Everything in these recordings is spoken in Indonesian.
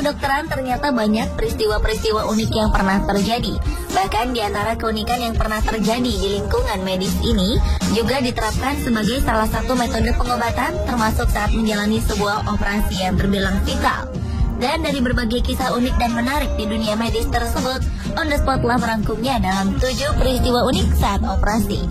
kedokteran ternyata banyak peristiwa-peristiwa unik yang pernah terjadi. Bahkan di antara keunikan yang pernah terjadi di lingkungan medis ini juga diterapkan sebagai salah satu metode pengobatan termasuk saat menjalani sebuah operasi yang terbilang vital. Dan dari berbagai kisah unik dan menarik di dunia medis tersebut, On The Spot telah merangkumnya dalam 7 peristiwa unik saat operasi.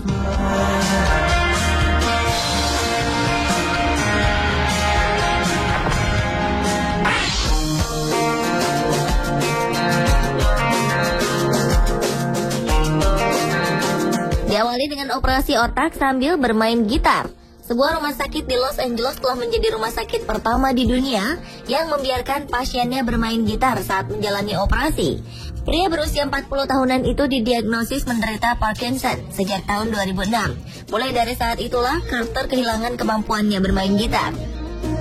Diawali dengan operasi otak sambil bermain gitar. Sebuah rumah sakit di Los Angeles telah menjadi rumah sakit pertama di dunia yang membiarkan pasiennya bermain gitar saat menjalani operasi. Pria berusia 40 tahunan itu didiagnosis menderita Parkinson sejak tahun 2006. Mulai dari saat itulah Carter kehilangan kemampuannya bermain gitar.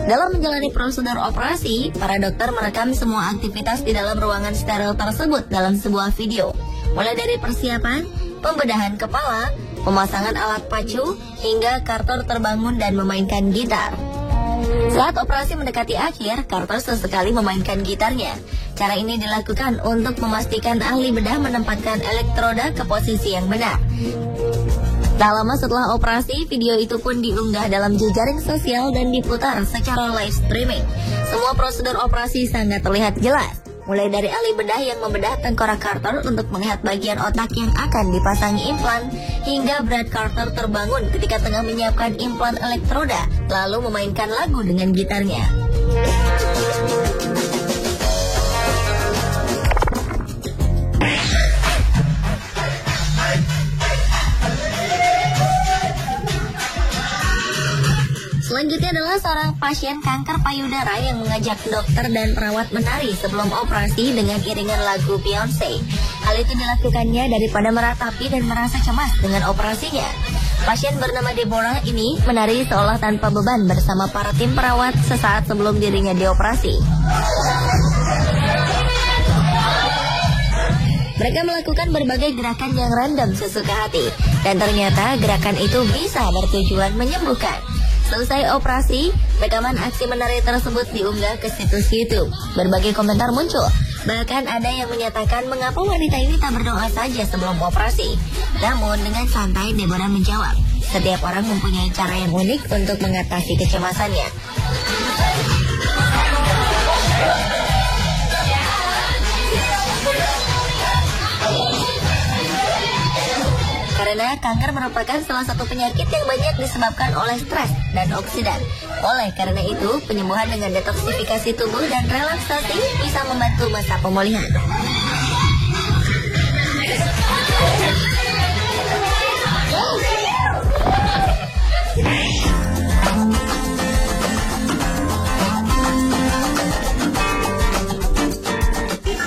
Dalam menjalani prosedur operasi, para dokter merekam semua aktivitas di dalam ruangan steril tersebut dalam sebuah video. Mulai dari persiapan, pembedahan kepala, pemasangan alat pacu, hingga Carter terbangun dan memainkan gitar. Saat operasi mendekati akhir, Carter sesekali memainkan gitarnya. Cara ini dilakukan untuk memastikan ahli bedah menempatkan elektroda ke posisi yang benar. Tak lama setelah operasi, video itu pun diunggah dalam jejaring sosial dan diputar secara live streaming. Semua prosedur operasi sangat terlihat jelas. Mulai dari ahli bedah yang membedah tengkorak Carter untuk melihat bagian otak yang akan dipasangi implan, hingga Brad Carter terbangun ketika tengah menyiapkan implan elektroda, lalu memainkan lagu dengan gitarnya. Selanjutnya adalah seorang pasien kanker payudara yang mengajak dokter dan perawat menari sebelum operasi dengan iringan lagu Beyonce. Hal itu dilakukannya daripada meratapi dan merasa cemas dengan operasinya. Pasien bernama Deborah ini menari seolah tanpa beban bersama para tim perawat sesaat sebelum dirinya dioperasi. Mereka melakukan berbagai gerakan yang random sesuka hati, dan ternyata gerakan itu bisa bertujuan menyembuhkan. Selesai operasi, rekaman aksi menari tersebut diunggah ke situs YouTube. Berbagai komentar muncul. Bahkan ada yang menyatakan mengapa wanita ini tak berdoa saja sebelum operasi. Namun dengan santai Deborah menjawab, setiap orang mempunyai cara yang unik untuk mengatasi kecemasannya. Karena kanker merupakan salah satu penyakit yang banyak disebabkan oleh stres dan oksidan. Oleh karena itu, penyembuhan dengan detoksifikasi tubuh dan relaksasi bisa membantu masa pemulihan.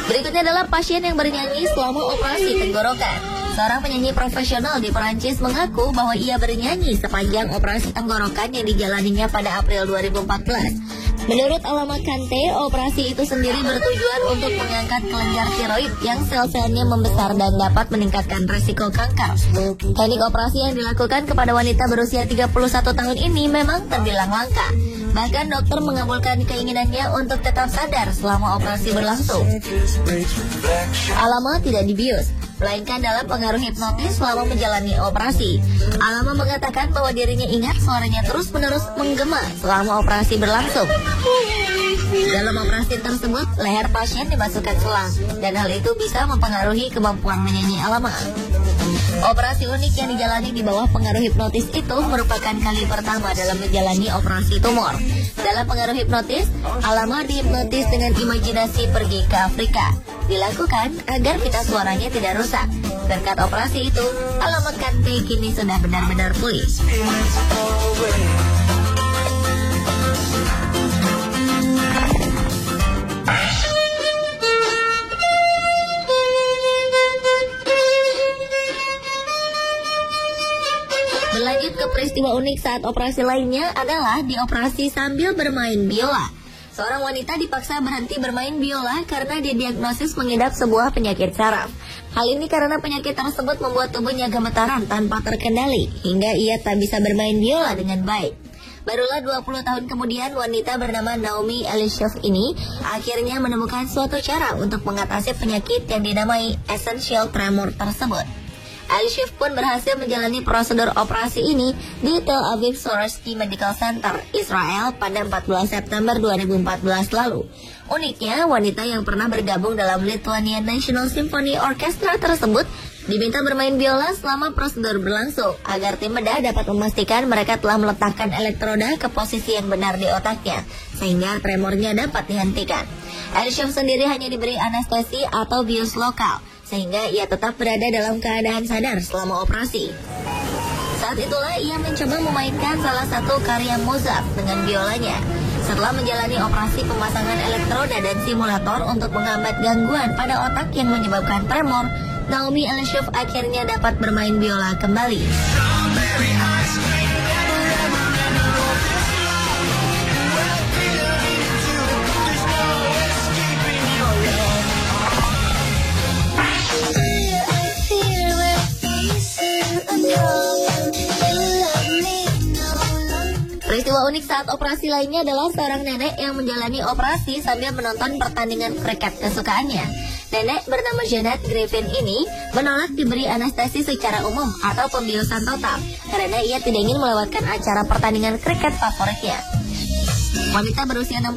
Berikutnya adalah pasien yang bernyanyi selama operasi tenggorokan. Seorang penyanyi profesional di Perancis mengaku bahwa ia bernyanyi sepanjang operasi tenggorokan yang dijalaninya pada April 2014. Menurut Alama Kante, operasi itu sendiri bertujuan untuk mengangkat kelenjar tiroid yang sel-selnya membesar dan dapat meningkatkan resiko kanker. Teknik operasi yang dilakukan kepada wanita berusia 31 tahun ini memang terbilang langka. Bahkan dokter mengabulkan keinginannya untuk tetap sadar selama operasi berlangsung. Alama tidak dibius, melainkan dalam pengaruh hipnotis selama menjalani operasi. Alama mengatakan bahwa dirinya ingat suaranya terus-menerus menggema selama operasi berlangsung. Dalam operasi tersebut, leher pasien dimasukkan selang, dan hal itu bisa mempengaruhi kemampuan menyanyi Alama. Operasi unik yang dijalani di bawah pengaruh hipnotis itu merupakan kali pertama dalam menjalani operasi tumor. Dalam pengaruh hipnotis, Alama dihipnotis dengan imajinasi pergi ke Afrika. Dilakukan agar pita suaranya tidak rusak. Berkat operasi itu, Alama Kante kini sudah benar-benar pulih. Berlanjut ke peristiwa unik saat operasi lainnya adalah di operasi sambil bermain biola. Seorang wanita dipaksa berhenti bermain biola karena didiagnosis mengidap sebuah penyakit saraf. Hal ini karena penyakit tersebut membuat tubuhnya gemetaran tanpa terkendali, hingga ia tak bisa bermain biola dengan baik. Barulah 20 tahun kemudian, wanita bernama Naomi Elishov ini akhirnya menemukan suatu cara untuk mengatasi penyakit yang dinamai essential tremor tersebut. Elishov pun berhasil menjalani prosedur operasi ini di Tel Aviv Sourasky Medical Center, Israel pada 14 September 2014 lalu. Uniknya, wanita yang pernah bergabung dalam Lithuanian National Symphony Orchestra tersebut diminta bermain biola selama prosedur berlangsung agar tim bedah dapat memastikan mereka telah meletakkan elektroda ke posisi yang benar di otaknya sehingga tremornya dapat dihentikan. Elishov sendiri hanya diberi anestesi atau bius lokal sehingga ia tetap berada dalam keadaan sadar selama operasi. Saat itulah ia mencoba memainkan salah satu karya Mozart dengan biolanya. Setelah menjalani operasi pemasangan elektroda dan simulator untuk menghambat gangguan pada otak yang menyebabkan tremor, Naomi Elishov akhirnya dapat bermain biola kembali. Peristiwa unik saat operasi lainnya adalah seorang nenek yang menjalani operasi sambil menonton pertandingan kriket kesukaannya. Nenek bernama Janet Griffin ini menolak diberi anestesi secara umum atau pembiusan total karena ia tidak ingin melewatkan acara pertandingan kriket favoritnya. Wanita berusia 68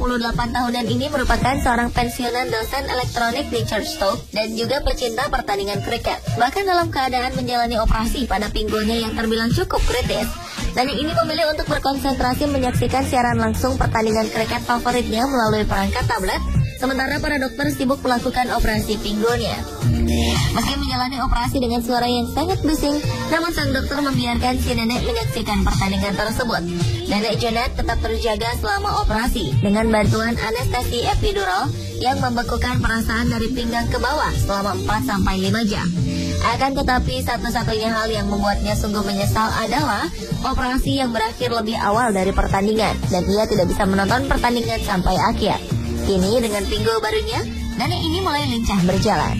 tahunan ini merupakan seorang pensiunan dosen elektronik di Churchstow dan juga pecinta pertandingan kriket. Bahkan dalam keadaan menjalani operasi pada pinggulnya yang terbilang cukup kritis, nenek ini memilih untuk berkonsentrasi menyaksikan siaran langsung pertandingan kriket favoritnya melalui perangkat tablet, sementara para dokter sibuk melakukan operasi pinggulnya. Meski menjalani operasi dengan suara yang sangat bising, namun sang dokter membiarkan si nenek menyaksikan pertandingan tersebut. Nenek Janet tetap terjaga selama operasi dengan bantuan anestesi epidural yang membekukan perasaan dari pinggang ke bawah selama 4-5 jam. Akan tetapi satu-satunya hal yang membuatnya sungguh menyesal adalah operasi yang berakhir lebih awal dari pertandingan dan ia tidak bisa menonton pertandingan sampai akhir. Kini dengan pinggul barunya, nenek ini mulai lincah berjalan.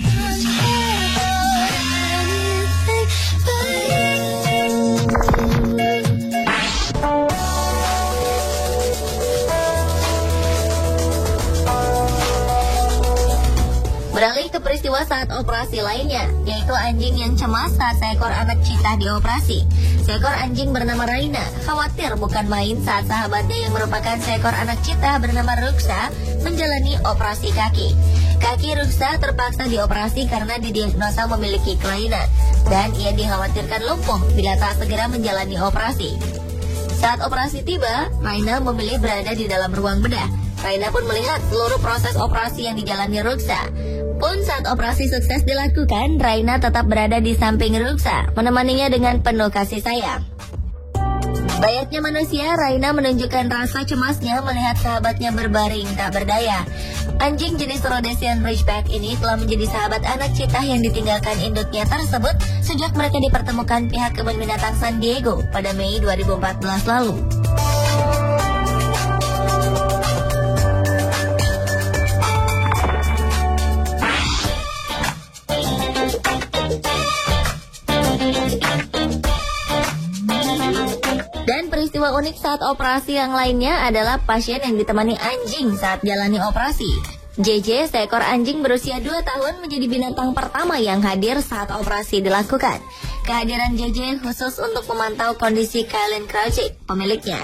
Beralih ke peristiwa saat operasi lainnya, yaitu anjing yang cemas saat seekor anak cheetah dioperasi. Seekor anjing bernama Raina khawatir bukan main saat sahabatnya yang merupakan seekor anak cheetah bernama Ruksa menjalani operasi kaki. Kaki Ruksa terpaksa dioperasi karena didiagnosa memiliki kelainan dan ia dikhawatirkan lumpuh bila tak segera menjalani operasi. Saat operasi tiba, Raina memilih berada di dalam ruang bedah. Raina pun melihat seluruh proses operasi yang dijalani Ruksa. Pun saat operasi sukses dilakukan, Raina tetap berada di samping Ruksa, menemaninya dengan penuh kasih sayang. Layaknya manusia, Raina menunjukkan rasa cemasnya melihat sahabatnya berbaring tak berdaya. Anjing jenis Rhodesian Ridgeback ini telah menjadi sahabat anak cheetah yang ditinggalkan induknya tersebut sejak mereka dipertemukan pihak Kebun Binatang San Diego pada Mei 2014 lalu. Dan peristiwa unik saat operasi yang lainnya adalah pasien yang ditemani anjing saat jalani operasi. JJ, seekor anjing berusia 2 tahun, menjadi binatang pertama yang hadir saat operasi dilakukan. Kehadiran JJ khusus untuk memantau kondisi Kailin Crouchik, pemiliknya.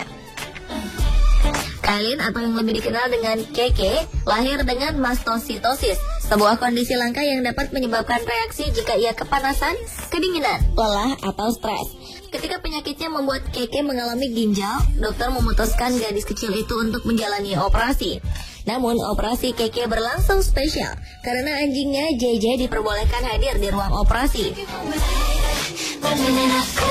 Kailin atau yang lebih dikenal dengan Keke lahir dengan mastositosis, sebuah kondisi langka yang dapat menyebabkan reaksi jika ia kepanasan, kedinginan, lelah, atau stres. Ketika penyakitnya membuat Keke mengalami ginjal, dokter memutuskan gadis kecil itu untuk menjalani operasi. Namun operasi Keke berlangsung spesial karena anjingnya JJ diperbolehkan hadir di ruang operasi.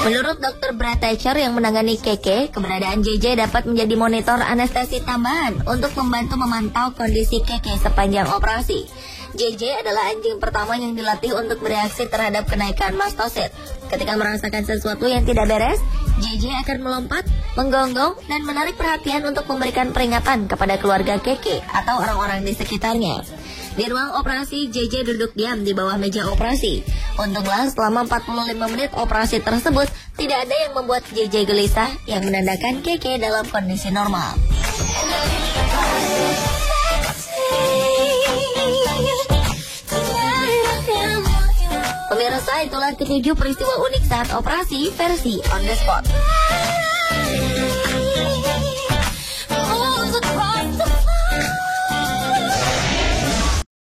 Menurut Dr. Brad Thatcher yang menangani Keke, keberadaan JJ dapat menjadi monitor anestesi tambahan untuk membantu memantau kondisi Keke sepanjang operasi. JJ adalah anjing pertama yang dilatih untuk bereaksi terhadap kenaikan mastosit. Ketika merasakan sesuatu yang tidak beres, JJ akan melompat, menggonggong, dan menarik perhatian untuk memberikan peringatan kepada keluarga Keke atau orang-orang di sekitarnya. Di ruang operasi, JJ duduk diam di bawah meja operasi. Untunglah selama 45 menit operasi tersebut tidak ada yang membuat JJ gelisah, yang menandakan Keke dalam kondisi normal. Pemirsa, itulah 7 peristiwa unik saat operasi versi on the spot.